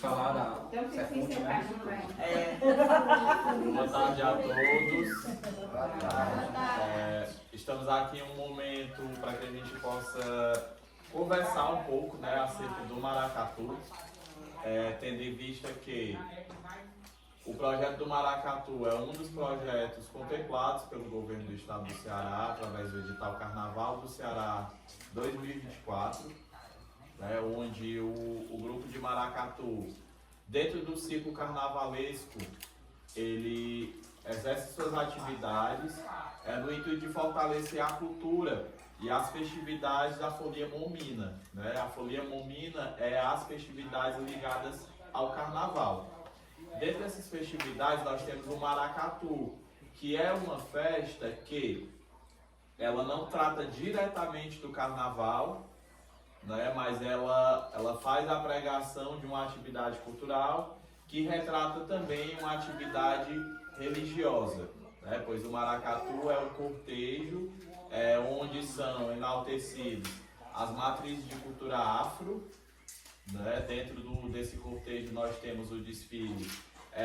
Falar da Então, fica sem seu caixa, vai. Boa tarde a todos. Estamos aqui em um momento para que a gente possa conversar um pouco, né, acerca do maracatu, tendo em vista que o projeto do maracatu é um dos projetos contemplados pelo governo do estado do Ceará, através do edital Carnaval do Ceará 2024, né, onde o grupo de maracatu, dentro do ciclo carnavalesco, ele exerce suas atividades no intuito de fortalecer a cultura e as festividades da Folia Momina, né? A Folia Momina é as festividades ligadas ao carnaval. Dentro dessas festividades nós temos o maracatu, que é uma festa que ela não trata diretamente do carnaval, né? Mas ela faz a pregação de uma atividade cultural que retrata também uma atividade religiosa, né? Pois o maracatu é um cortejo onde são enaltecidos as matrizes de cultura afro, né? Dentro desse cortejo nós temos o desfile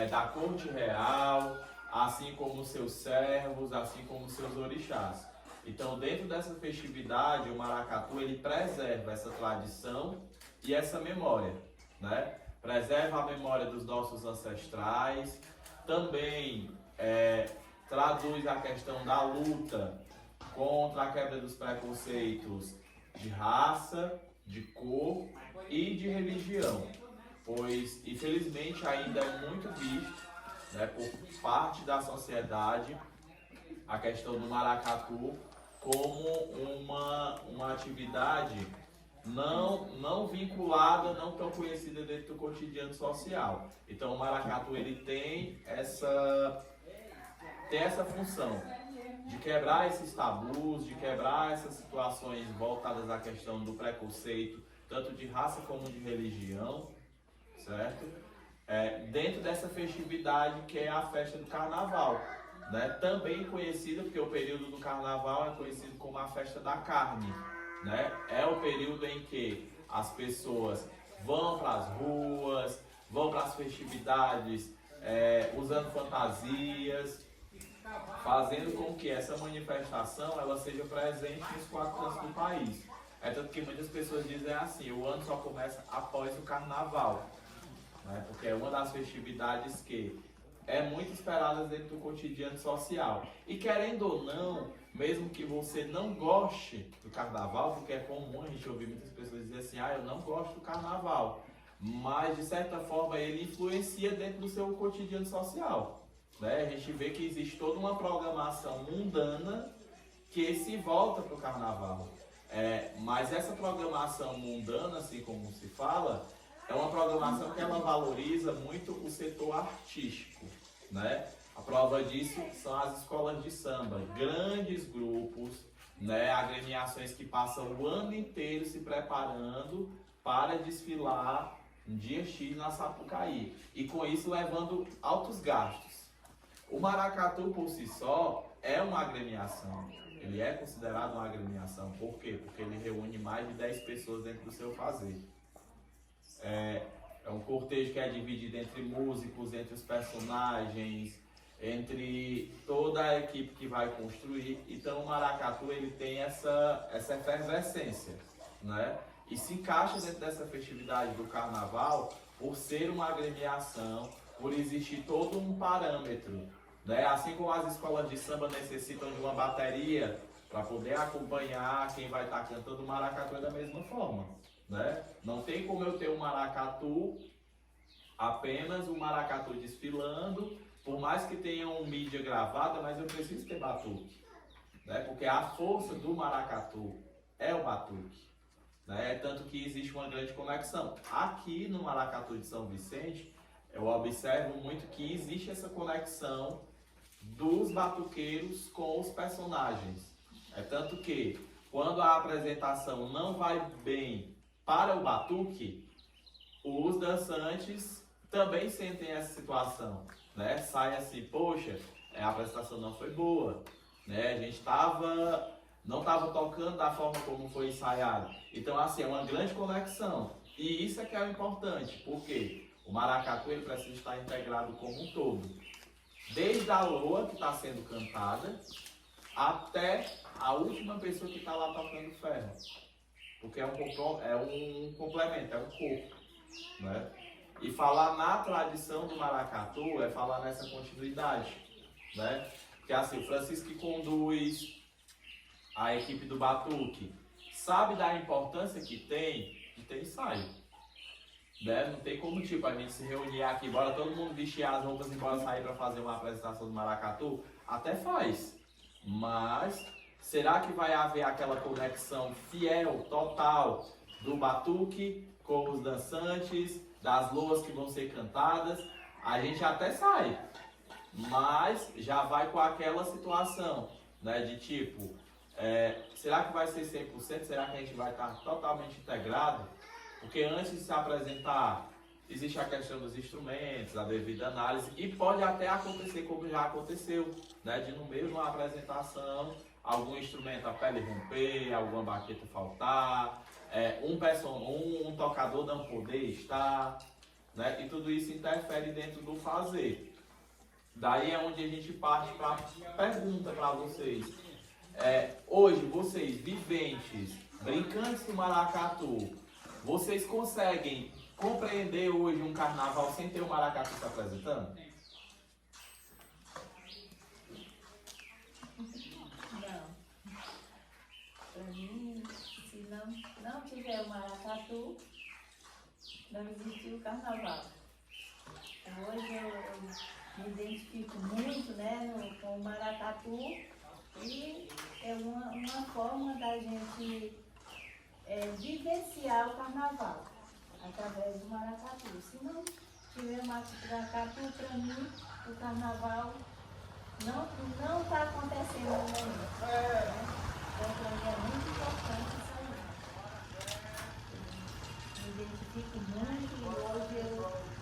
da corte real, assim como seus servos, assim como seus orixás. Então, dentro dessa festividade, o maracatu ele preserva essa tradição e essa memória, né? Preserva a memória dos nossos ancestrais, também traduz a questão da luta contra a quebra dos preconceitos de raça, de cor e de religião, pois infelizmente ainda é muito visto, né, por parte da sociedade a questão do maracatu como uma atividade não vinculada, não tão conhecida dentro do cotidiano social. Então o maracatu ele tem essa função de quebrar esses tabus, de quebrar essas situações voltadas à questão do preconceito, tanto de raça como de religião, certo? Dentro dessa festividade que é a festa do carnaval, né? Também conhecida, porque o período do carnaval é conhecido como a festa da carne, né? É o período em que as pessoas vão para as ruas, vão para as festividades, usando fantasias, fazendo com que essa manifestação ela seja presente nos 4 cantos do país. Tanto que muitas pessoas dizem assim, o ano só começa após o carnaval, né? Porque é uma das festividades que é muito esperada dentro do cotidiano social. E querendo ou não, mesmo que você não goste do carnaval, porque é comum a gente ouvir muitas pessoas dizer assim, eu não gosto do carnaval, mas de certa forma ele influencia dentro do seu cotidiano social, né? A gente vê que existe toda uma programação mundana que se volta para o carnaval. Mas essa programação mundana, assim como se fala, é uma programação que ela valoriza muito o setor artístico, né? A prova disso são as escolas de samba, grandes grupos, né? Agremiações que passam o ano inteiro se preparando para desfilar um dia X na Sapucaí e com isso levando altos gastos. O maracatu por si só é uma agremiação, ele é considerado uma agremiação. Por quê? Porque ele reúne mais de 10 pessoas dentro do seu fazer. É um cortejo que é dividido entre músicos, entre os personagens, entre toda a equipe que vai construir. Então o maracatu ele tem essa efervescência, né? E se encaixa dentro dessa festividade do carnaval por ser uma agremiação, por existir todo um parâmetro, né? Assim como as escolas de samba necessitam de uma bateria para poder acompanhar quem vai estar cantando, o maracatu é da mesma forma, né? Não tem como eu ter um maracatu, apenas um maracatu desfilando, por mais que tenha um mídia gravada, mas eu preciso ter batuque, né? Porque a força do maracatu é o batuque, né? Tanto que existe uma grande conexão. Aqui no maracatu de São Vicente, eu observo muito que existe essa conexão dos batuqueiros com os personagens. Tanto que quando a apresentação não vai bem para o batuque, os dançantes também sentem essa situação, né? Sai assim, poxa, a apresentação não foi boa, né? A gente não estava tocando da forma como foi ensaiado. Então, assim, é uma grande conexão. E isso é que é o importante, porque o maracatu ele precisa estar integrado como um todo. Desde a loa que está sendo cantada, até a última pessoa que está lá tocando ferro. Porque é um complemento, é um corpo, né? E falar na tradição do maracatu é falar nessa continuidade, né? Porque assim, o Francisco que conduz a equipe do batuque sabe da importância que tem de ter ensaio, né? Não tem como tipo a gente se reunir aqui, bora todo mundo vestir as roupas e bora sair para fazer uma apresentação do maracatu, até faz, mas será que vai haver aquela conexão fiel, total do batuque com os dançantes, das loas que vão ser cantadas? A gente até sai, mas já vai com aquela situação, né, de tipo, será que vai ser 100%? Será que a gente vai estar totalmente integrado? Porque antes de se apresentar, existe a questão dos instrumentos, a devida análise, e pode até acontecer como já aconteceu, né, de no meio de uma apresentação, algum instrumento, a pele romper, alguma baqueta faltar, um tocador não poder estar, né, e tudo isso interfere dentro do fazer. Daí é onde a gente parte para a pergunta para vocês. Hoje, vocês, viventes, brincantes do maracatu, vocês conseguem compreender hoje um carnaval sem ter o maracatu se apresentando? Não. Para mim, se não tiver o maracatu, não existe o carnaval. Hoje eu me identifico muito, né, com o maracatu e é uma forma da gente vivenciar o carnaval através do maracatu. Se não tiver maracatu, para mim, o carnaval não está acontecendo no momento. Né? Então, para mim é muito importante isso aí. Me identifico muito e hoje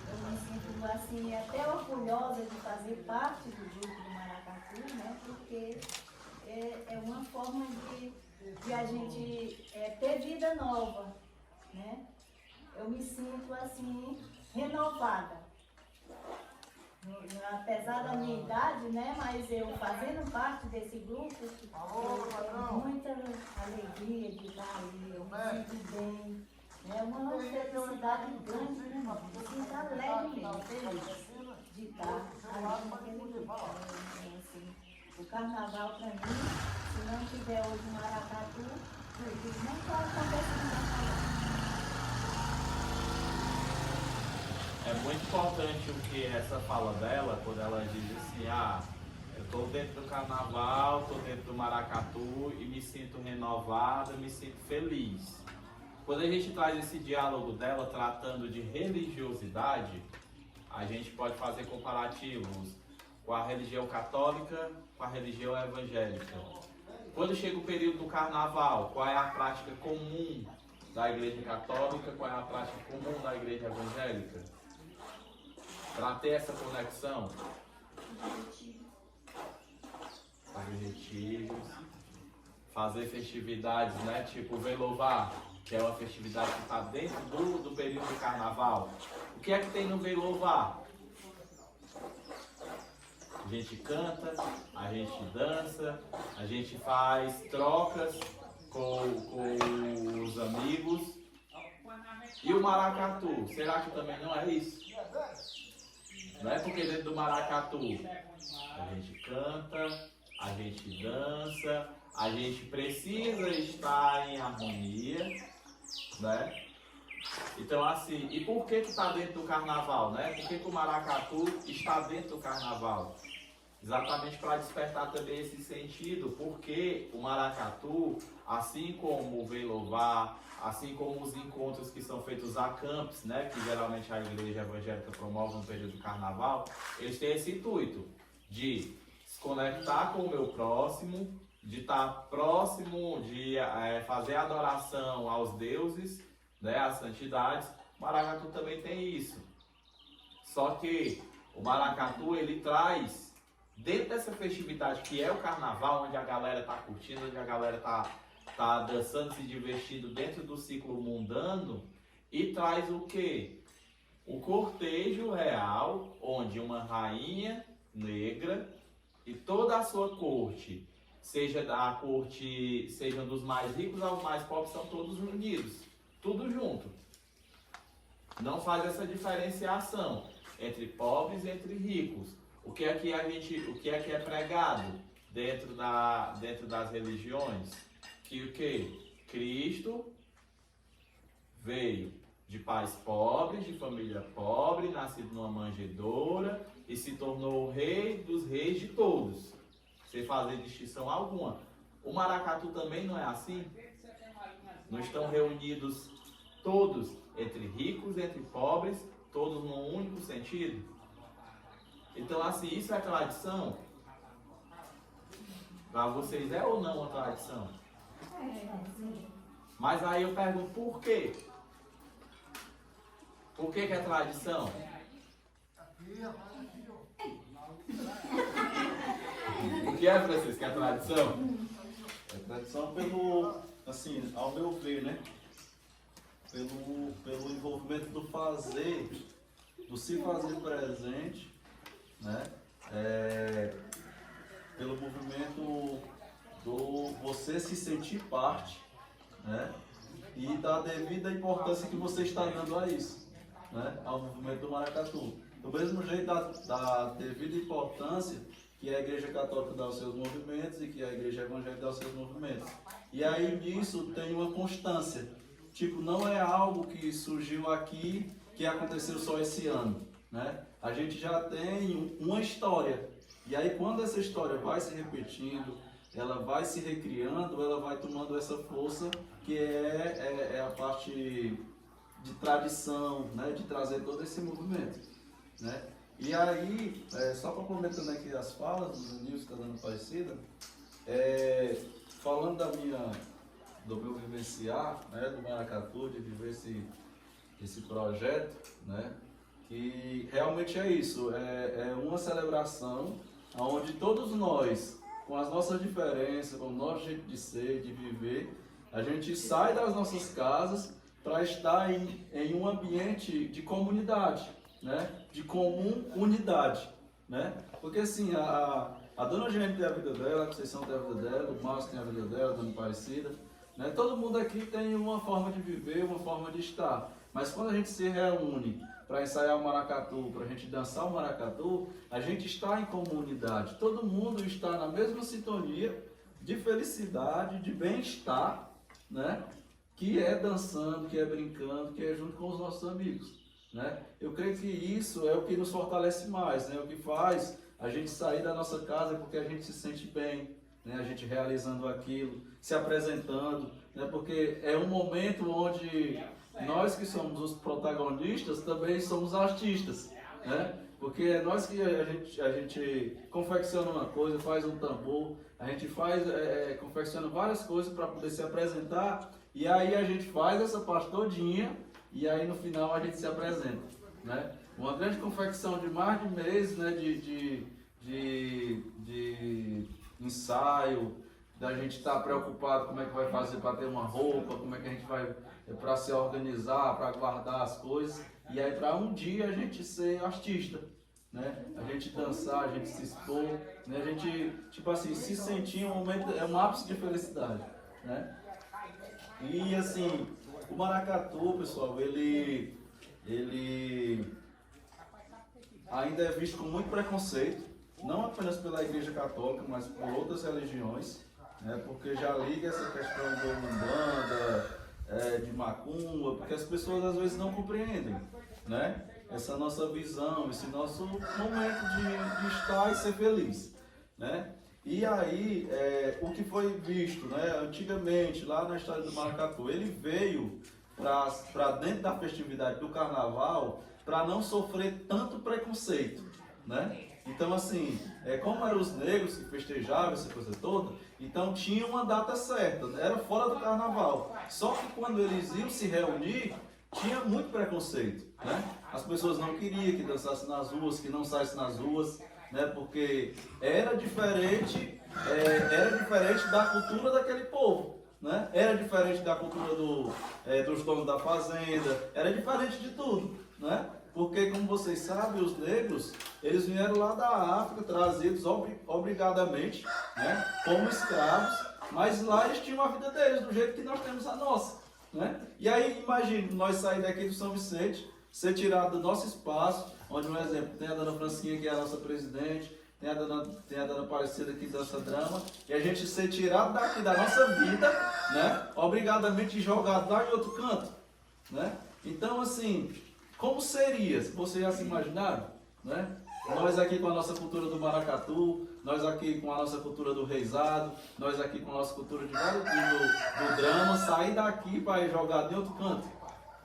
eu me sinto assim, até orgulhosa de fazer parte do grupo do maracatu, né? Porque é uma forma de a gente ter vida nova, né? Eu me sinto assim, renovada. Apesar da minha idade, né? Mas eu fazendo parte desse grupo, eu tenho muita alegria de estar ali, eu me sinto bem. É uma felicidade grande para mim, me sinto alegre mesmo, feliz de estar ali naquele grupo. Assim, o carnaval para mim, se não tiver hoje o maracatu, não está acontecendo nada. É muito importante o que essa fala dela, quando ela diz assim, eu estou dentro do carnaval, estou dentro do maracatu e me sinto renovada, me sinto feliz. Quando a gente traz esse diálogo dela tratando de religiosidade, a gente pode fazer comparativos com a religião católica, com a religião evangélica. Quando chega o período do carnaval, qual é a prática comum da igreja católica, qual é a prática comum da igreja evangélica? Para ter essa conexão, fazer retiros, fazer festividades, né? Tipo o Velovar, que é uma festividade que está dentro do período do carnaval. O que é que tem no Velovar? A gente canta, a gente dança, a gente faz trocas com os amigos. E o maracatu, será que também não é isso? Não é porque dentro do maracatu a gente canta, a gente dança, a gente precisa estar em harmonia, né? Então assim, e por que está dentro do carnaval, né? Por que o maracatu está dentro do carnaval? Exatamente para despertar também esse sentido, porque o maracatu, assim como o Velovar, assim como os encontros que são feitos a campos, né, que geralmente a igreja evangélica promove no período do carnaval, eles têm esse intuito de se conectar com o meu próximo, de estar próximo, de fazer adoração aos deuses, né, às santidades. O maracatu também tem isso. Só que o maracatu, ele traz, dentro dessa festividade que é o carnaval, onde a galera está curtindo, onde a galera tá dançando, se divertindo dentro do ciclo mundano, e traz o quê? O cortejo real, onde uma rainha negra e toda a sua corte, seja da corte, sejam dos mais ricos aos mais pobres, são todos unidos, tudo junto. Não faz essa diferenciação entre pobres e entre ricos. O que é que é pregado dentro das religiões? Que o que? Cristo veio de pais pobres, de família pobre, nascido numa manjedoura e se tornou o rei dos reis de todos, sem fazer distinção alguma. O maracatu também não é assim? Não estão reunidos todos, entre ricos, entre pobres, todos num único sentido? Então, assim, isso é tradição? Para vocês é ou não uma tradição? Mas aí eu pergunto, por quê? Por que é tradição? O que é, Francisco, que é tradição? É tradição pelo, assim, ao meu ver, né? Pelo envolvimento do fazer, do se fazer presente, né? Pelo movimento do você se sentir parte, né? E da devida importância que você está dando a isso, né? Ao movimento do maracatu. Do mesmo jeito da devida importância que a Igreja Católica dá aos seus movimentos e que a Igreja Evangélica dá aos seus movimentos. E aí nisso tem uma constância. Tipo, não é algo que surgiu aqui, que aconteceu só esse ano, né? A gente já tem uma história. E aí quando essa história vai se repetindo, ela vai se recriando, ela vai tomando essa força que é a parte de tradição, né? De trazer todo esse movimento, né? E aí, só complementando aqui as falas do Nilson, que está dando parecida, falando do meu vivenciar, né, do maracatu, de viver esse projeto, né, que realmente é isso, é uma celebração onde todos nós, com as nossas diferenças, com o nosso jeito de ser, de viver, a gente sai das nossas casas para estar em um ambiente de comunidade, né, de comum unidade, né, porque assim, a dona Eugênia tem a vida dela, a Conceição tem a vida dela, o Márcio tem a vida dela, a dona Aparecida, né? Todo mundo aqui tem uma forma de viver, uma forma de estar. Mas quando a gente se reúne para ensaiar o maracatu, para a gente dançar o maracatu, a gente está em comunidade. Todo mundo está na mesma sintonia de felicidade, de bem-estar, né? Que é dançando, que é brincando, que é junto com os nossos amigos, né? Eu creio que isso é o que nos fortalece mais, né? O que faz a gente sair da nossa casa porque a gente se sente bem, né? A gente realizando aquilo, se apresentando, né? Porque é um momento onde nós que somos os protagonistas também somos artistas, né? Porque é nós que a gente confecciona uma coisa, faz um tambor, a gente confecciona várias coisas para poder se apresentar, e aí a gente faz essa parte todinha e aí no final a gente se apresenta, né? Uma grande confecção de mais de meses, né? De ensaio, da gente estar preocupado como é que vai fazer para ter uma roupa, como é que a gente vai para se organizar, para guardar as coisas, e aí para um dia a gente ser artista, né? A gente dançar, a gente se expor, né? A gente, tipo assim, se sentir um momento, é um ápice de felicidade, né? E assim, o maracatu, pessoal, ele ainda é visto com muito preconceito, não apenas pela Igreja Católica, mas por outras religiões, né? Porque já liga essa questão de umbanda, de macumba, porque as pessoas às vezes não compreendem, né? Essa nossa visão, esse nosso momento de estar e ser feliz, né? E aí, o que foi visto, né? Antigamente, lá na história do maracatu, ele veio para dentro da festividade do carnaval para não sofrer tanto preconceito, né? Então, assim, como eram os negros que festejavam essa coisa toda, então tinha uma data certa, era fora do carnaval. Só que quando eles iam se reunir, tinha muito preconceito, né? As pessoas não queriam que dançasse nas ruas, que não saísse nas ruas, né? Porque era diferente da cultura daquele povo, né? Era diferente da cultura dos donos da fazenda, era diferente de tudo, né? Porque, como vocês sabem, os negros, eles vieram lá da África, trazidos obrigadamente, né? Como escravos, mas lá eles tinham a vida deles, do jeito que nós temos a nossa, né? E aí, imagine, nós sair daqui do São Vicente, ser tirado do nosso espaço, onde, por exemplo, tem a dona Francinha, que é a nossa presidente, tem a dona Aparecida que dança drama, e a gente ser tirado daqui da nossa vida, né? Obrigadamente jogado lá em outro canto, né? Então, assim, como seria, se vocês já se imaginaram, né? Nós aqui com a nossa cultura do maracatu, nós aqui com a nossa cultura do reizado, nós aqui com a nossa cultura de vários do drama, sair daqui para ir jogar em outro canto,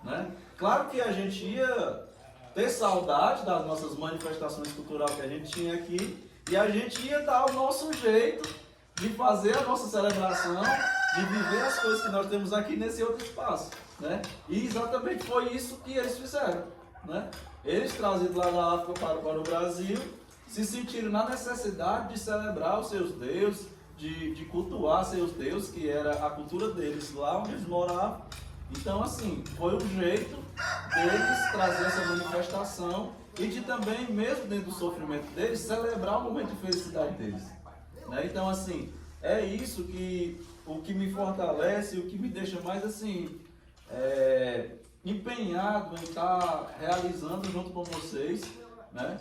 né? Claro que a gente ia ter saudade das nossas manifestações culturais que a gente tinha aqui, e a gente ia dar o nosso jeito de fazer a nossa celebração, de viver as coisas que nós temos aqui nesse outro espaço, né? E exatamente foi isso que eles fizeram, né? Eles trazidos lá da África para o Brasil, se sentiram na necessidade de celebrar os seus deuses, de cultuar seus deuses, que era a cultura deles lá onde eles moravam. Então, assim, foi um jeito deles trazer essa manifestação e de também, mesmo dentro do sofrimento deles, celebrar o momento de felicidade deles, né? Então, assim, é isso que o que me fortalece, o que me deixa mais, assim, empenhado em estar realizando junto com vocês, né?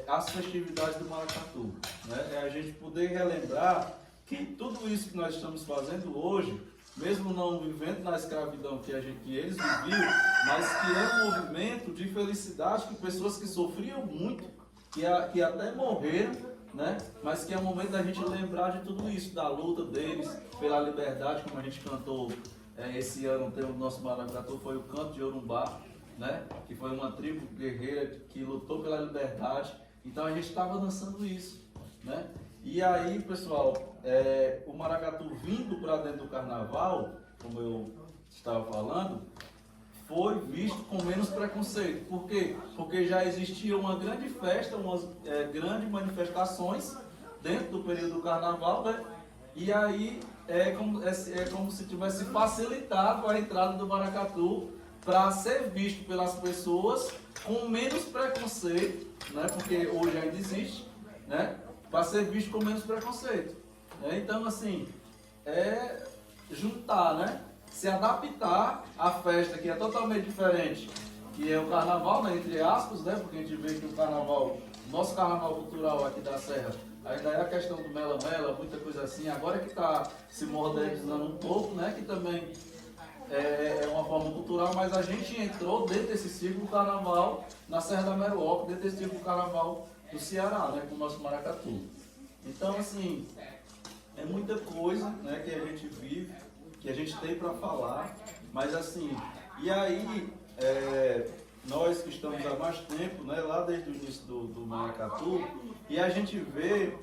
As festividades do maracatu, né? É a gente poder relembrar que tudo isso que nós estamos fazendo hoje, mesmo não vivendo na escravidão que eles viviam, mas que é um movimento de felicidade, que pessoas que sofriam muito, que até morreram, né? Mas que é o momento da gente lembrar de tudo isso, da luta deles pela liberdade, como a gente cantou esse ano, o nosso maracatu foi o canto de Orumbá, né? Que foi uma tribo guerreira que lutou pela liberdade. Então a gente estava dançando isso, né? E aí, pessoal, o maracatu vindo para dentro do carnaval, como eu estava falando, foi visto com menos preconceito. Por quê? Porque já existia uma grande festa, umas grandes manifestações dentro do período do carnaval, né? E aí é como se tivesse facilitado a entrada do maracatu para ser visto pelas pessoas com menos preconceito, né? Porque hoje ainda existe, né? Para ser visto com menos preconceito, né? Então, assim, juntar, né? Se adaptar à festa que é totalmente diferente, que é o carnaval, né? Entre aspas, né? Porque a gente vê que o carnaval, nosso carnaval cultural aqui da Serra, ainda é a questão do mela-mela, muita coisa assim. Agora que está se modernizando um pouco, né? Que também é uma forma cultural, mas a gente entrou dentro desse ciclo do carnaval na Serra da Meruoca, dentro desse ciclo do carnaval do Ceará, né? Com o nosso maracatu. Então, assim, é muita coisa, né? Que a gente vive, que a gente tem para falar, mas assim, e aí, nós que estamos há mais tempo, né? Lá desde o início do maracatu, e a gente vê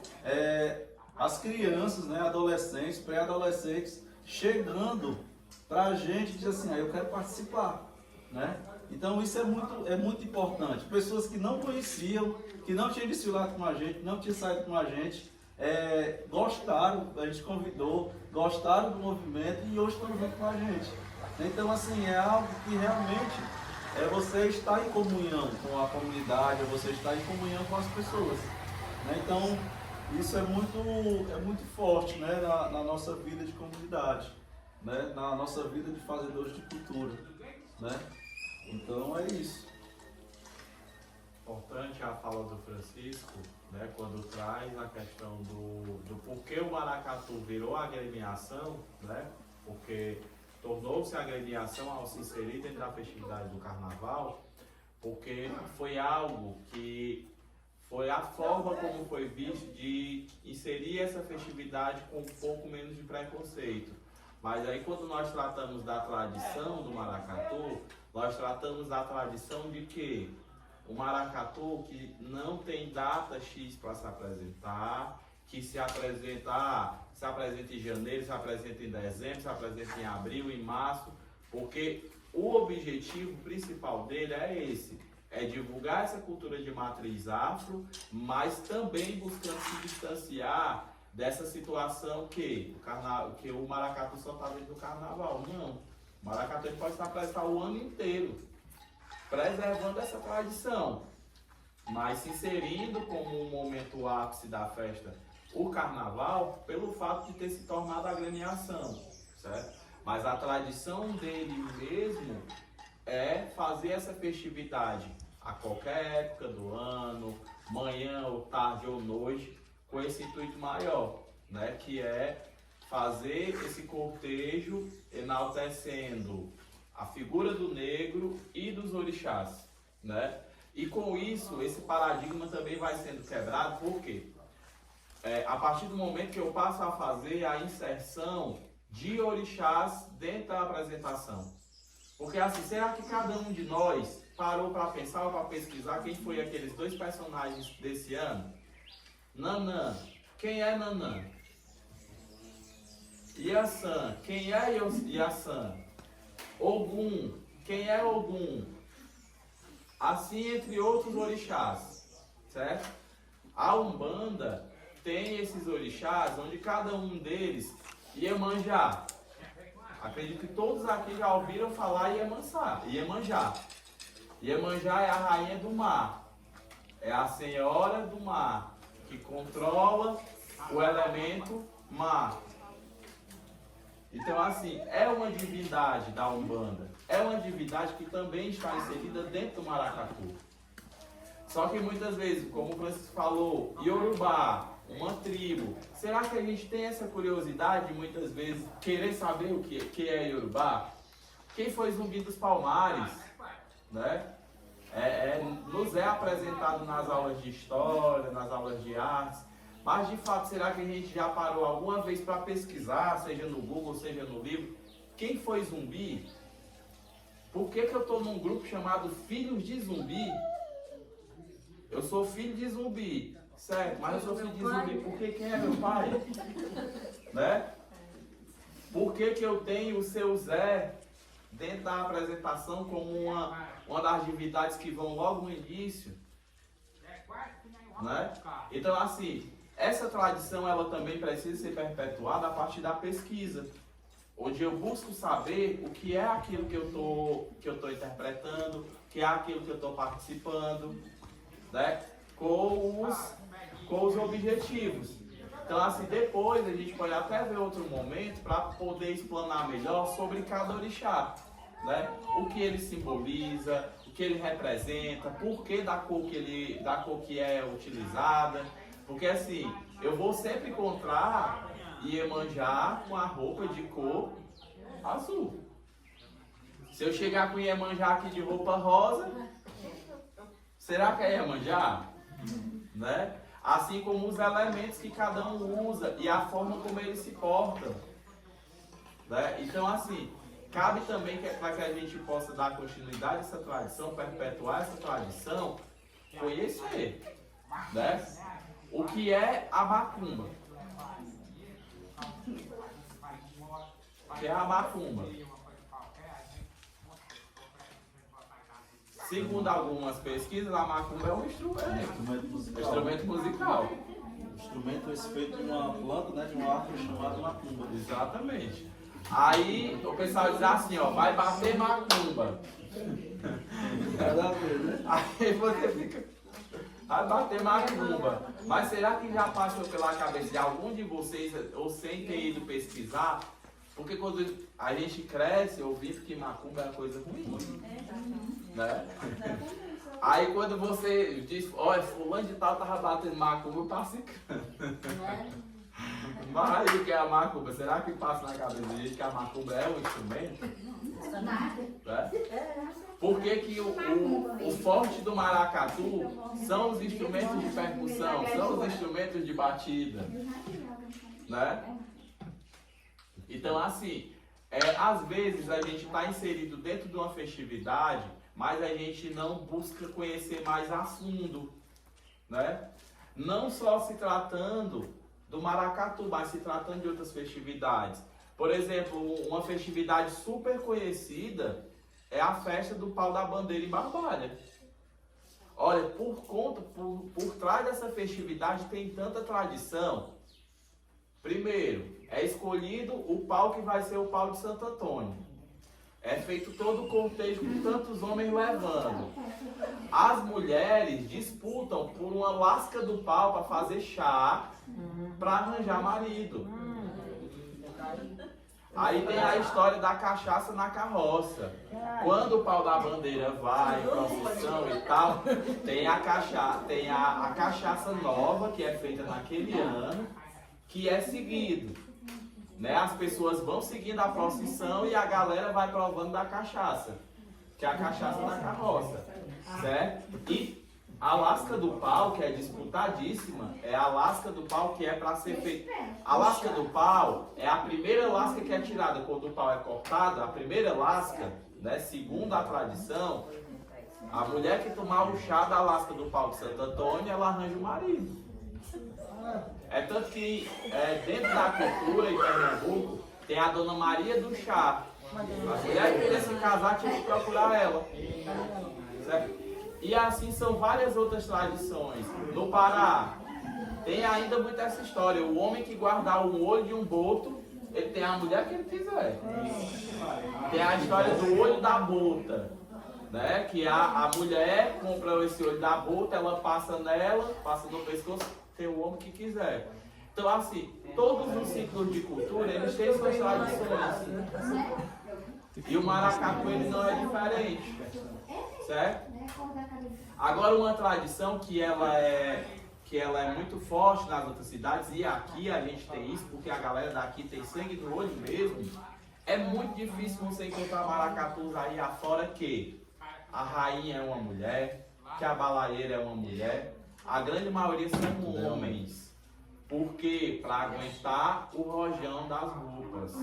as crianças, né? Adolescentes, pré-adolescentes, chegando para a gente dizer assim, eu quero participar, né? Então isso é muito importante. Pessoas que não conheciam, que não tinham desfilado com a gente, não tinham saído com a gente, gostaram, a gente convidou, gostaram do movimento e hoje estão junto com a gente. Então, assim, é algo que realmente você está em comunhão com a comunidade, você está em comunhão com as pessoas, né? Então, isso é muito forte, né? Na nossa vida de comunidade, né? Na nossa vida de fazedores de cultura, né? Então, é isso. Importante a fala do Francisco, né, quando traz a questão do porquê o maracatu virou agremiação, né, porque tornou-se agremiação ao se inserir dentro da festividade do carnaval, porque foi algo que foi a forma como foi visto de inserir essa festividade com um pouco menos de preconceito. Mas aí quando nós tratamos da tradição do maracatu, nós tratamos da tradição de que o maracatu que não tem data X para se apresentar, que se apresenta em janeiro, se apresenta em dezembro, se apresenta em abril, em março, porque o objetivo principal dele é esse, é divulgar essa cultura de matriz afro, mas também buscando se distanciar dessa situação que o maracatu só está dentro do carnaval. Não. O maracatu ele pode estar presente o ano inteiro, preservando essa tradição, mas se inserindo como um momento ápice da festa o carnaval, pelo fato de ter se tornado agremiação, certo? Mas a tradição dele mesmo é fazer essa festividade a qualquer época do ano, manhã ou tarde ou noite, com esse intuito maior, né? Que é fazer esse cortejo enaltecendo a figura do negro e dos orixás, né? E com isso, esse paradigma também vai sendo quebrado, por quê? A partir do momento que eu passo a fazer a inserção de orixás dentro da apresentação. Porque assim, será que cada um de nós parou para pensar ou para pesquisar quem foi aqueles dois personagens desse ano? Nanã. Quem é Nanã? Iaçã. Quem é Iaçã? Ogum. Quem é Ogum? Assim, entre outros orixás, certo? A Umbanda tem esses orixás, onde cada um deles Iemanjá. Acredito que todos aqui já ouviram falar Iemanjá. Iemanjá é a rainha do mar, é a senhora do mar, que controla o elemento mar. Então, assim, é uma divindade da Umbanda, é uma divindade que também está inserida dentro do maracatu. Só que muitas vezes, como o Francisco falou, Yorubá, uma tribo, será que a gente tem essa curiosidade de muitas vezes querer saber o que é Yorubá? Quem foi Zumbi dos Palmares, né? Nos é apresentado nas aulas de história, nas aulas de artes, mas de fato, será que a gente já parou alguma vez para pesquisar, seja no Google, seja no livro, quem foi Zumbi? Por que eu estou num grupo chamado Filhos de Zumbi? Eu sou filho de Zumbi, certo? Mas eu sou filho de Zumbi porque quem é meu pai? Né? Por que eu tenho o seu Zé dentro da apresentação como uma das divindades que vão logo no início? Né? Então, assim, essa tradição ela também precisa ser perpetuada a partir da pesquisa, onde eu busco saber o que é aquilo que eu tô interpretando, o que é aquilo que eu estou participando, né? com os objetivos. Então, assim, depois a gente pode até ver outro momento para poder explanar melhor sobre cada orixá, né? O que ele simboliza, o que ele representa, por que da cor que é utilizada. Porque assim, eu vou sempre encontrar Iemanjá com a roupa de cor azul. Se eu chegar com Iemanjá aqui de roupa rosa, será que é Iemanjá? Né? Assim como os elementos que cada um usa e a forma como eles se portam. Né? Então, assim, cabe também para que a gente possa dar continuidade a essa tradição, perpetuar essa tradição, conhecer, né? O que é a macumba. O que é a macumba? Segundo algumas pesquisas, a macumba é um instrumento musical. Instrumento esse feito de uma planta, né, de uma árvore chamada macumba. Exatamente. Aí o pessoal diz assim, ó, vai bater macumba. Aí você fica... Vai bater macumba. Mas será que já passou pela cabeça de algum de vocês, ou sem ter ido pesquisar? Porque quando a gente cresce ouvindo que macumba é uma coisa ruim, né? Aí quando você diz, olha, fulano de tal tava batendo macumba, passa mas aí o que é a macumba? Será que passa na cabeça de gente que a macumba é um instrumento? Né? Por que o forte do maracatu são os instrumentos de percussão, são os instrumentos de batida, né? Então, assim, às vezes a gente está inserido dentro de uma festividade, mas a gente não busca conhecer mais a fundo, né? Não só se tratando do maracatu, mas se tratando de outras festividades. Por exemplo, uma festividade super conhecida é a festa do Pau da Bandeira em Barbalha. Olha, por trás dessa festividade tem tanta tradição, Primeiro, é escolhido o pau que vai ser o pau de Santo Antônio. É feito todo o cortejo com tantos homens levando. As mulheres disputam por uma lasca do pau para fazer chá, para arranjar marido. Aí tem a história da cachaça na carroça. Quando o pau da bandeira vai em procissão e tal, tem a cachaça nova que é feita naquele ano, que é seguido. Né? As pessoas vão seguindo a procissão e a galera vai provando da cachaça, que é a cachaça da carroça. Certo? E a lasca do pau, que é disputadíssima, é a lasca do pau que é para ser feita. A lasca do pau é a primeira lasca que é tirada quando o pau é cortado. A primeira lasca, né, segundo a tradição, a mulher que tomar o chá da lasca do pau de Santo Antônio, ela arranja o marido. É tanto que dentro da cultura em Pernambuco tem a Dona Maria do Chá. A mulher que queria se casar tinha que procurar ela. Certo? E assim são várias outras tradições. No Pará, tem ainda muito essa história. O homem que guardar o olho de um boto, ele tem a mulher que ele quiser. Tem a história do olho da bota, né? Que a mulher compra esse olho da bota, ela passa nela, passa no pescoço, tem o homem que quiser. Então assim, todos os ciclos de cultura, eles têm suas tradições. E o maracatu, ele não é diferente. Certo? Agora uma tradição que ela é muito forte nas outras cidades, e aqui a gente tem isso, porque a galera daqui tem sangue no olho mesmo, é muito difícil você encontrar maracatus aí afora que a rainha é uma mulher, que a balaeira é uma mulher, a grande maioria são homens, porque para aguentar o rojão das roupas.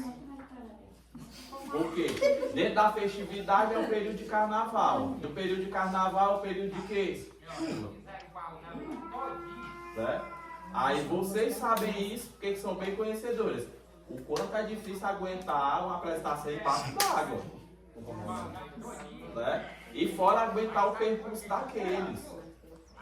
Por quê? Dentro da festividade é o período de carnaval. No período de carnaval é o período de quê? Chuva. Certo? Aí vocês sabem isso porque são bem conhecedores. O quanto é difícil aguentar uma apresentação embaixo d'água. Certo? E fora aguentar o percurso daqueles.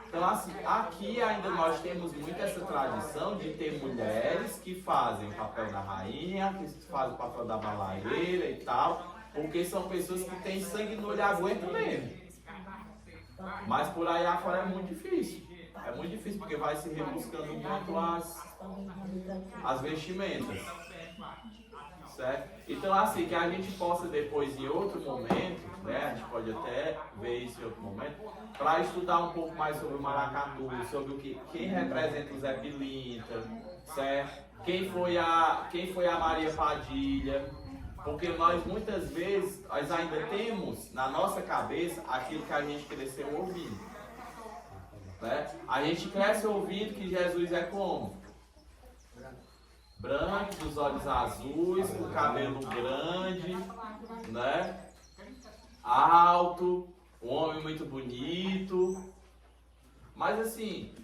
Então assim, aqui ainda nós temos muito essa tradição de ter mulheres que fazem o papel da rainha, que fazem o papel da balaeira e tal, porque são pessoas que têm sangue no olho e aguentam mesmo. Mas por aí afora é muito difícil. É muito difícil porque vai se rebuscando muito as vestimentas. Certo? Então assim, que a gente possa depois em outro momento, né, a gente pode até ver isso em outro momento, para estudar um pouco mais sobre o maracatu, sobre quem representa o Zé Pilintra, certo? Quem foi a Maria Padilha, porque nós muitas vezes nós ainda temos na nossa cabeça aquilo que a gente cresceu ouvindo. Né? A gente cresce ouvindo que Jesus é como? Branco, dos olhos azuis, com cabelo grande, né? Alto, um homem muito bonito. Mas assim,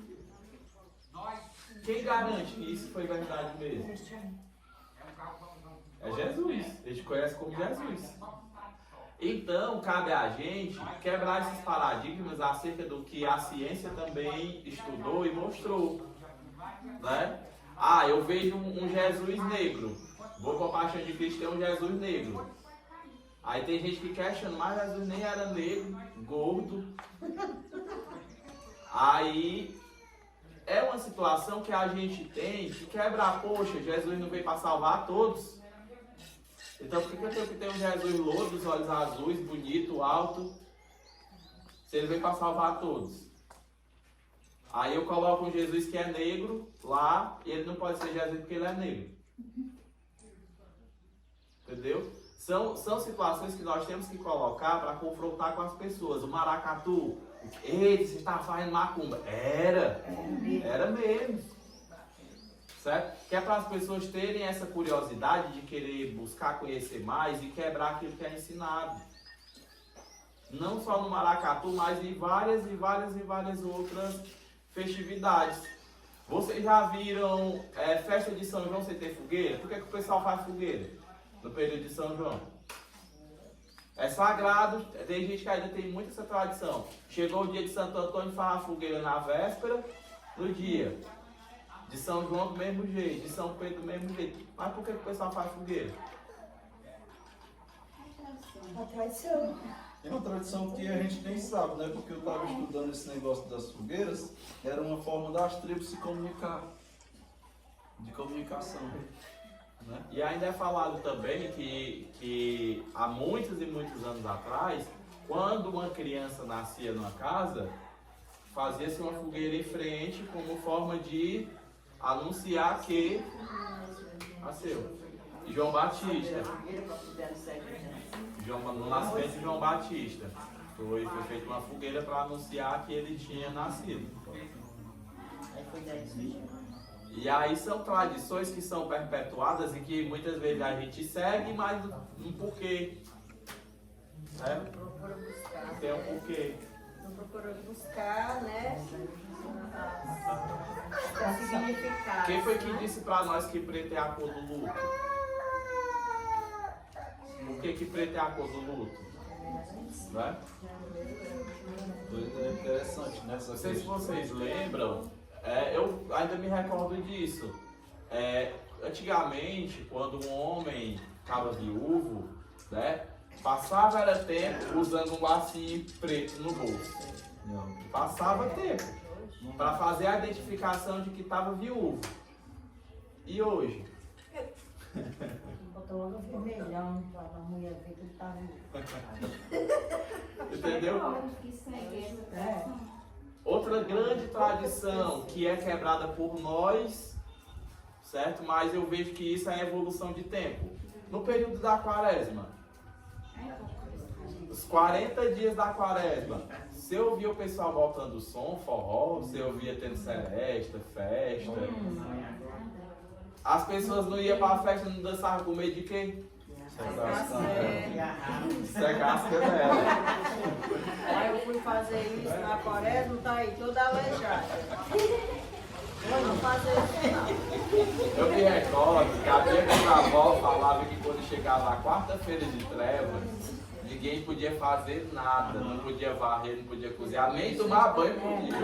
quem garante que isso foi verdade mesmo? É Jesus. A gente conhece como Jesus. Então, cabe a gente quebrar esses paradigmas acerca do que a ciência também estudou e mostrou. Né? Ah, eu vejo um Jesus negro. Vou para a Paixão de Cristo, tem um Jesus negro. Aí tem gente que questiona, mas Jesus nem era negro, gordo. Aí é uma situação que a gente tem que quebrar. Poxa, Jesus não veio para salvar todos. Então por que eu tenho que ter um Jesus louro, dos olhos azuis, bonito, alto, se ele veio para salvar todos? Aí eu coloco um Jesus que é negro lá, e ele não pode ser Jesus porque ele é negro. Entendeu? São situações que nós temos que colocar para confrontar com as pessoas. O maracatu, eita, você está fazendo macumba. Era mesmo. Certo? Que é para as pessoas terem essa curiosidade de querer buscar conhecer mais e quebrar aquilo que é ensinado. Não só no maracatu, mas em várias outras festividades. Vocês já viram festa de São João sem ter fogueira? Por que o pessoal faz fogueira no período de São João? É sagrado, tem gente que ainda tem muito essa tradição. Chegou o dia de Santo Antônio, faz a fogueira na véspera, no dia de De São João do mesmo jeito, de São Pedro do mesmo jeito. Mas por que o pessoal faz fogueira? A tradição. É uma tradição que a gente nem sabe, né? Porque eu estava estudando esse negócio das fogueiras, era uma forma das tribos se comunicar, de comunicação, né? E ainda é falado também que há muitos e muitos anos atrás, quando uma criança nascia numa casa, fazia-se uma fogueira em frente como forma de anunciar que nasceu. João Batista. No nascimento de João Batista. Foi feita uma fogueira para anunciar que ele tinha nascido. E aí são tradições que são perpetuadas e que muitas vezes a gente segue, mas um porquê. Né? Tem um porquê. Não procura buscar, né? O significado. Quem foi que disse para nós que preto é a cor do luto? Por que preto é a cor do luto? Né? Coisa interessante, né? Não sei se vocês lembram, eu ainda me recordo disso. Antigamente, quando um homem ficava viúvo, né, passava era tempo usando um lacinho preto no bolso. Passava tempo para fazer a identificação de que estava viúvo. E hoje? Botou logo vermelhão para a mulher ver que ele está Entendeu? Outra grande tradição que é quebrada por nós, certo? Mas eu vejo que isso é evolução de tempo. No período da quaresma, os 40 dias da quaresma, se eu via o pessoal botando som, forró, se eu via tendo seresta, festa, as pessoas não iam para a festa, não dançavam com medo de quê? Cegar as canelas. Aí eu fui fazer isso na quaresma, tá aí toda aleijada. Vou não fazer isso não. Eu me recordo que a minha avó falava que quando chegava a quarta-feira de trevas, ninguém podia fazer nada, não podia varrer, não podia cozinhar, nem tomar banho podia.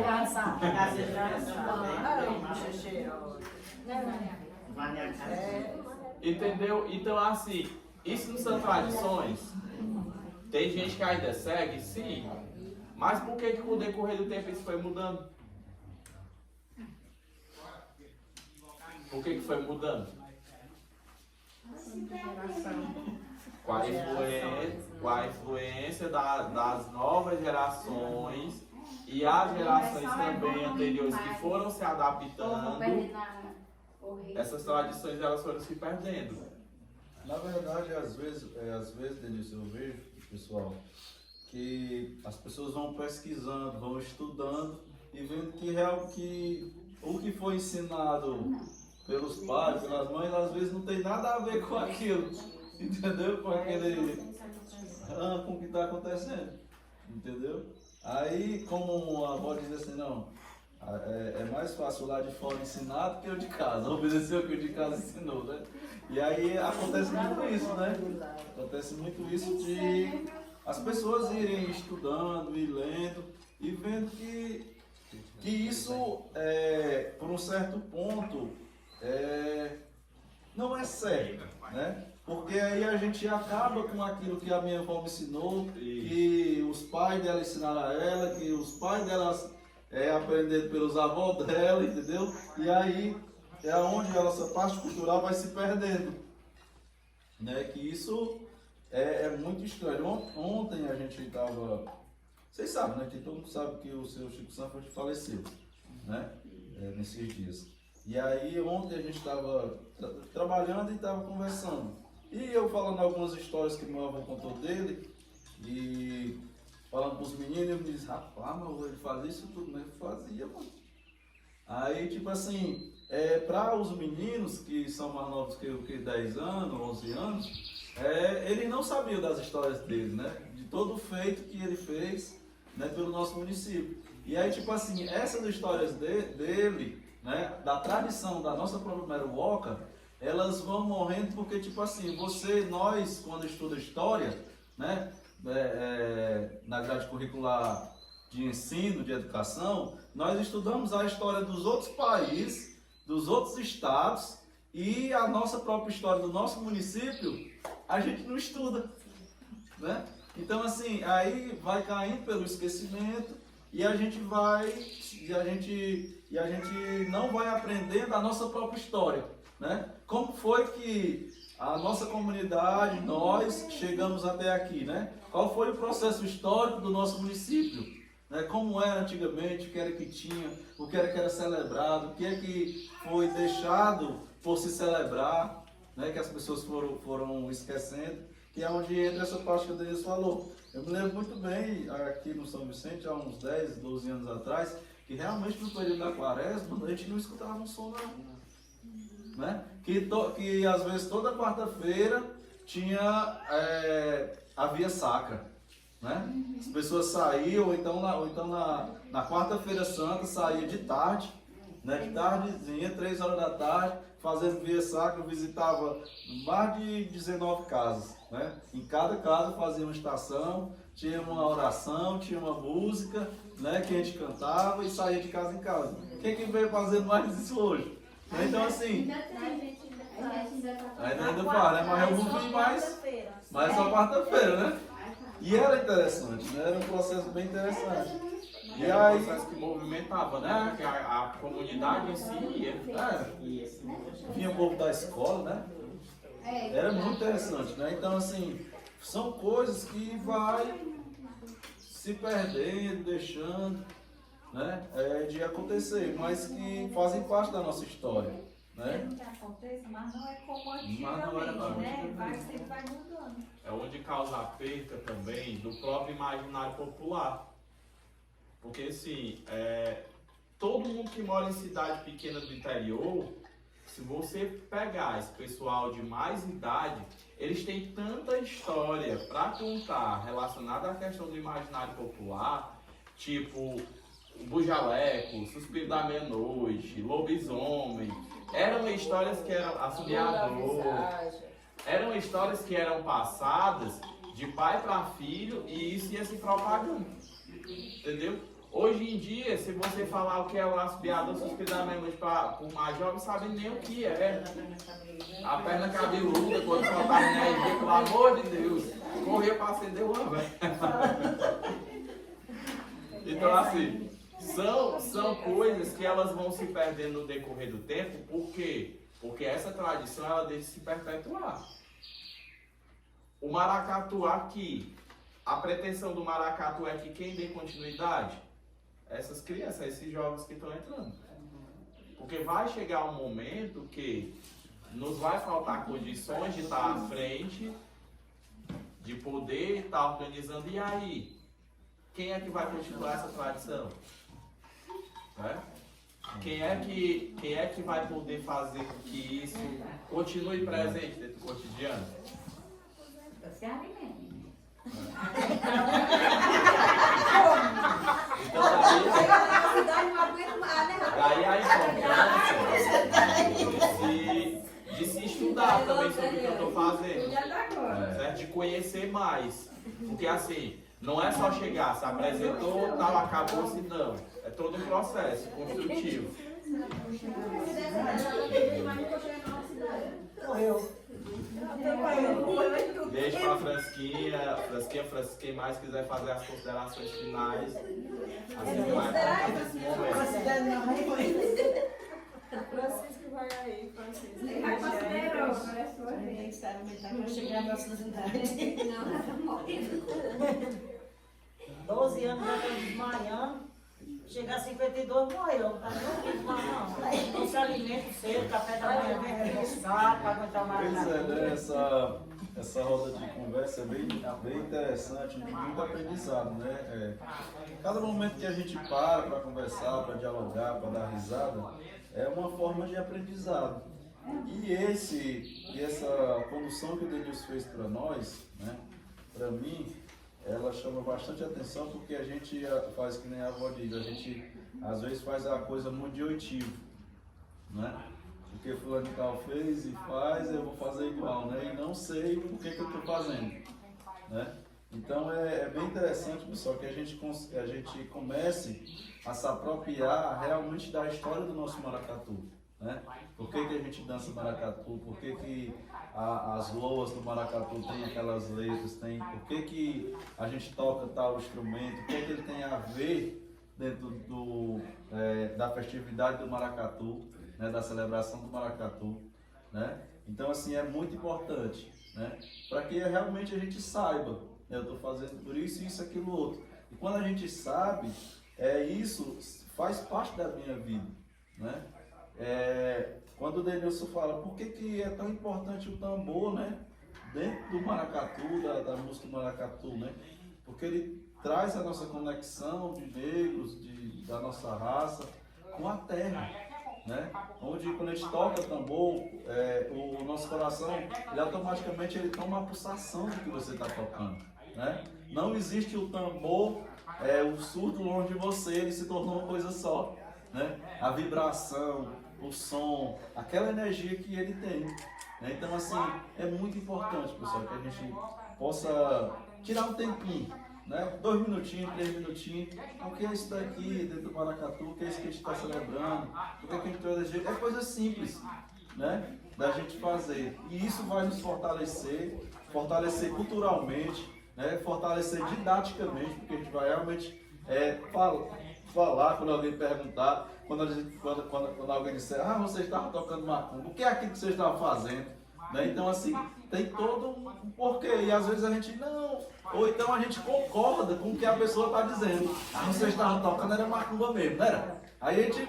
Entendeu? Então assim, isso não são tradições? Tem gente que ainda segue? Sim. Mas por que com o decorrer do tempo isso foi mudando? Por que foi mudando? Com a influência das novas gerações e as gerações também anteriores que foram se adaptando, essas tradições elas foram se perdendo. Na verdade, às vezes, Denilson, eu vejo, pessoal, que as pessoas vão pesquisando, vão estudando e vendo que o que foi ensinado pelos pais, pelas mães, às vezes não tem nada a ver com aquilo, entendeu? Com o que está acontecendo, entendeu? Aí, como a avó diz assim, não, é mais fácil lá de fora ensinar do que o de casa, obedecer o que o de casa ensinou, né? E aí acontece muito isso, né? Acontece muito isso de as pessoas irem estudando e lendo e vendo que isso, por um certo ponto, não é certo, né? Porque aí a gente acaba com aquilo que a minha avó me ensinou, que os pais dela ensinaram a ela, que os pais dela aprenderam pelos avós dela, entendeu? E aí é onde a nossa parte cultural vai se perdendo, né? Que isso é muito estranho. Ontem a gente estava, vocês sabem, né? Que todo mundo sabe que o seu Chico Sanford faleceu, né? Nesses dias. E aí ontem a gente estava trabalhando e estava conversando. E eu falando algumas histórias que meu avô contou dele e falando para os meninos, ele me disse, rapaz, meu avô, ele fazia isso tudo, mas ele fazia, mano. Aí, tipo assim, para os meninos que são mais novos que eu, que 10 anos, 11 anos, ele não sabia das histórias dele, né? De todo o feito que ele fez, né, pelo nosso município. E aí, tipo assim, essas histórias dele, né, da tradição da nossa própria Meruoca, elas vão morrendo porque, tipo assim, nós, quando estuda história, né, na grade curricular de ensino, de educação, nós estudamos a história dos outros países, dos outros estados e a nossa própria história do nosso município, a gente não estuda, né? Então assim, aí vai caindo pelo esquecimento e a gente não vai aprendendo a nossa própria história, né? Como foi que a nossa comunidade, nós chegamos até aqui, né? Qual foi o processo histórico do nosso município? Né? Como era antigamente, o que era que tinha, o que era celebrado, o que é que foi deixado por se celebrar, né? Que as pessoas foram esquecendo, que é onde entra essa parte que o Denis falou. Eu me lembro muito bem, aqui no São Vicente, há uns 10, 12 anos atrás, que realmente no período da quaresma, a gente não escutava um som não. Né? Que às vezes toda quarta-feira havia sacra, né? As pessoas saíam, ou então na quarta-feira santa saía de tarde, né? De tardezinha, 3 horas da tarde, fazendo via sacra, visitava mais de 19 casas, né? Em cada casa fazia uma estação, tinha uma oração, tinha uma música, né? Que a gente cantava e saía de casa em casa. Quem que veio fazendo mais isso hoje? Então assim, ainda faz, né? Mas eu não vi mais só quarta-feira, né? E era interessante, né? Era um processo bem interessante. E aí, um processo que movimentava, né? Porque a comunidade em si vinha um pouco da escola, né? Era muito interessante, né? Então assim, são coisas que vai se perdendo, deixando, né? De acontecer, mas que fazem parte da nossa história, né? Mesmo que aconteça, mas não é como Mas não era antigamente, como né? Sempre vai mudando. é onde causa a perda também do próprio imaginário popular. Porque assim, todo mundo que mora em cidade pequena do interior, se você pegar esse pessoal de mais idade, eles têm tanta história para contar relacionada à questão do imaginário popular, tipo o Bujaleco, Suspiro da Meia-Noite, Lobisomem. Eram histórias que eram assobiador, eram histórias que eram passadas de pai para filho e isso ia se propagando, entendeu? Hoje em dia, se você falar o que é o assobiador, Suspiro da Meia-Noite para o mais jovem, sabe nem o que é. A perna cabeluda, quando faltava energia, pelo amor de Deus, corria para acender uma vela. Então assim, são coisas que elas vão se perdendo no decorrer do tempo, por quê? Porque essa tradição ela deixa de se perpetuar. O maracatu aqui, a pretensão do maracatu é que quem dê continuidade? Essas crianças, esses jovens que estão entrando. Porque vai chegar um momento que nos vai faltar condições de estar à frente, de poder estar organizando. E aí? Quem é que vai continuar essa tradição? Né? Quem é que vai poder fazer com que isso continue presente dentro do cotidiano? Você alimenta. Então daí a importância de se estudar também sobre o que eu estou fazendo, certo? De conhecer mais. Porque assim, não é só chegar, se apresentou, tal, acabou-se, não. É todo um processo construtivo. Deixa para a Fransquinha, quem mais quiser fazer as considerações finais. Assim que vai acontecer nesse momento. Francisco vai aí, Francisco. Tem que experimentar quando chegar a nossa idade. Não, 12 anos já estou desmaiando. Chegar a 52 morreu. Tá dormindo, não. Não se alimenta cedo, café da manhã vem reforçar para aguentar mais Pois nada. né? Essa roda de conversa é bem interessante, muito aprendizado, né? Cada momento que a gente para conversar, para dialogar, para dar risada, é uma forma de aprendizado. E essa condução que o Denilson fez para nós, né? Para mim, ela chama bastante atenção porque a gente faz que nem a avó diz, a gente às vezes faz a coisa muito de oitivo, né? Porque fulano de tal fez e faz, eu vou fazer igual, né? E não sei por que eu estou fazendo, né? Então é bem interessante, pessoal, que a gente comece a se apropriar realmente da história do nosso maracatu, né? Por que a gente dança maracatu? Por que as loas do maracatu têm aquelas letras? Por que a gente toca tal instrumento? O que ele tem a ver dentro da festividade do maracatu, né? Da celebração do maracatu, né? Então, assim, é muito importante, né? Para que realmente a gente saiba, né? Eu estou fazendo por isso, isso, aquilo, outro. E quando a gente sabe, isso faz parte da minha vida, né? Quando o Denilson fala por que é tão importante o tambor, né? Dentro do maracatu, da música do maracatu, né? Porque ele traz a nossa conexão de negros, da nossa raça, com a terra, né? Onde quando a gente toca tambor, o nosso coração, ele automaticamente toma a pulsação do que você está tocando, né? Não existe o tambor, o surdo longe de você, ele se tornou uma coisa só, né? A vibração, o som, aquela energia que ele tem, né? Então, assim, é muito importante, pessoal, que a gente possa tirar um tempinho, né? 2 minutinhos, 3 minutinhos. O que é isso daqui dentro do maracatu? O que é isso que a gente está celebrando? O que é que a gente traz? É coisa simples, né? Da gente fazer. E isso vai nos fortalecer culturalmente, né? Fortalecer didaticamente, porque a gente vai realmente falar quando alguém perguntar, quando alguém disser, você estava tocando macumba, o que é aquilo que você estava fazendo? Né? Então, assim, tem todo um porquê, e às vezes a gente não, ou então a gente concorda com o que a pessoa está dizendo. Você estava tocando, era macumba mesmo, não era? Aí a gente,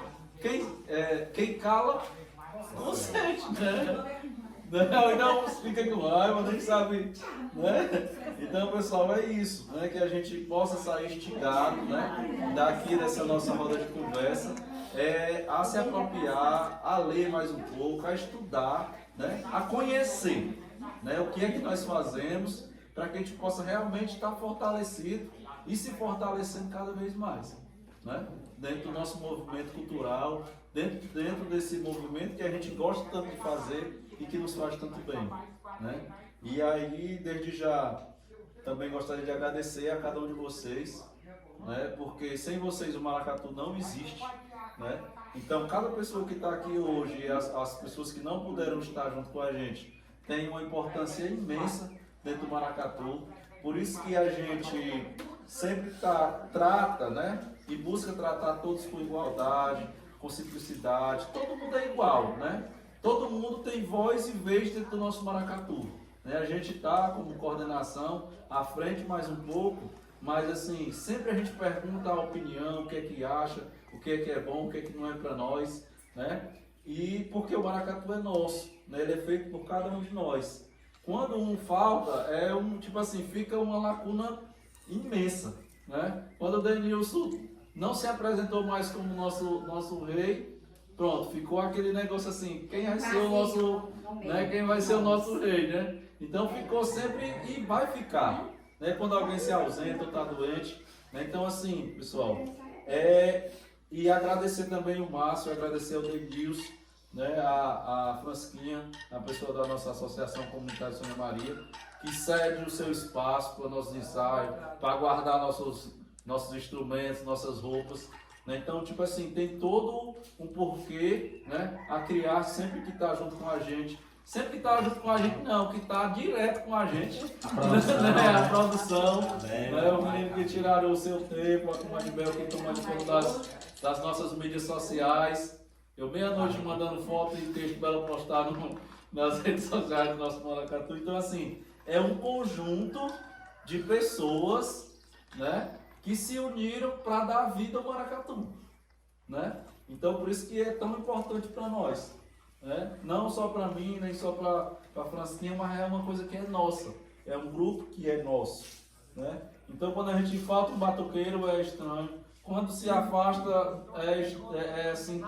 quem cala, consente, né? Então fica com raiva, nem sabe, né? Então, pessoal, é isso, né? Que a gente possa sair instigado, né? Daqui dessa nossa roda de conversa, a se apropriar, a ler mais um pouco, a estudar, né? A conhecer, né? O que é que nós fazemos para que a gente possa realmente estar fortalecido e se fortalecendo cada vez mais, né? Dentro do nosso movimento cultural, dentro desse movimento que a gente gosta tanto de fazer e que nos faz tanto bem, né? E aí, desde já, também gostaria de agradecer a cada um de vocês, né? Porque sem vocês o maracatu não existe, né? Então, cada pessoa que está aqui hoje e as pessoas que não puderam estar junto com a gente tem uma importância imensa dentro do maracatu. Por isso que a gente sempre trata, né? E busca tratar todos com igualdade, com simplicidade. Todo mundo é igual, né? Todo mundo tem voz e vez dentro do nosso maracatu, né? A gente está como coordenação à frente mais um pouco, mas assim, sempre a gente pergunta a opinião, o que é que acha, o que é bom, o que é que não é para nós, né? E porque o maracatu é nosso, né? Ele é feito por cada um de nós. Quando um falta, tipo assim, fica uma lacuna imensa, né? Quando o Denilson não se apresentou mais como nosso rei, pronto, ficou aquele negócio assim, quem vai ser o nosso, né? Quem vai ser o nosso rei, né? Então ficou sempre e vai ficar, né? Quando alguém se ausenta ou está doente, né? Então assim, pessoal, e agradecer também o Márcio, agradecer ao Denilson, né? A Fransquinha, a pessoa da nossa Associação Comunitária Sônia Maria, que cede o seu espaço para nossos ensaios, para guardar nossos instrumentos, nossas roupas, né? Então, tipo assim, tem todo um porquê, né? A criar sempre que está junto com a gente. Sempre que está junto com a gente, não, que está direto com a gente. A produção, né? O menino que tiraram o seu tempo, a turma de Bel que tomou de conta das nossas mídias sociais. Eu meia-noite mandando foto e texto para ela postar nas redes sociais do nosso maracatu. Então, assim, é um conjunto de pessoas, né, que se uniram para dar vida ao maracatu, né? Então, por isso que é tão importante para nós, né? Não só para mim, nem só para a Fransquinha, mas é uma coisa que é nossa. É um grupo que é nosso, né? Então, quando a gente falta um batuqueiro, é estranho. Quando se afasta, é assim,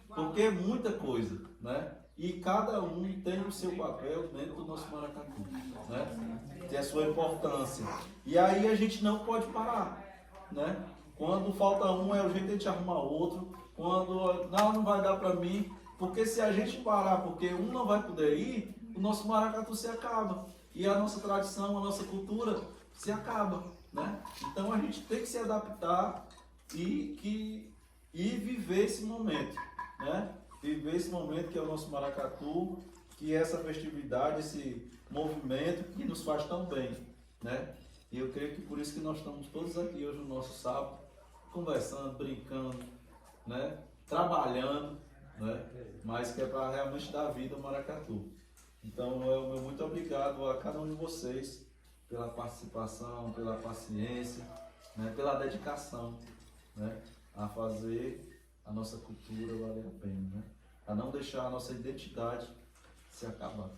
porque é muita coisa, né? E cada um tem o seu papel dentro do nosso maracatu, né? Tem a sua importância. E aí a gente não pode parar, né? Quando falta um, é o jeito de a gente arrumar outro. Quando não vai dar para mim, porque se a gente parar, porque um não vai poder ir, o nosso maracatu se acaba. E a nossa tradição, a nossa cultura se acaba, né? Então a gente tem que se adaptar e viver esse momento, né? viver esse momento que é o nosso maracatu, que é essa festividade, esse movimento que nos faz tão bem, né? E eu creio que por isso que nós estamos todos aqui hoje no nosso sábado, conversando, brincando, né? Trabalhando, né? Mas que é para realmente dar vida ao maracatu. Então, eu muito obrigado a cada um de vocês pela participação, pela paciência, né? Pela dedicação, né? A fazer a nossa cultura valer a pena, né? A não deixar a nossa identidade se acabar.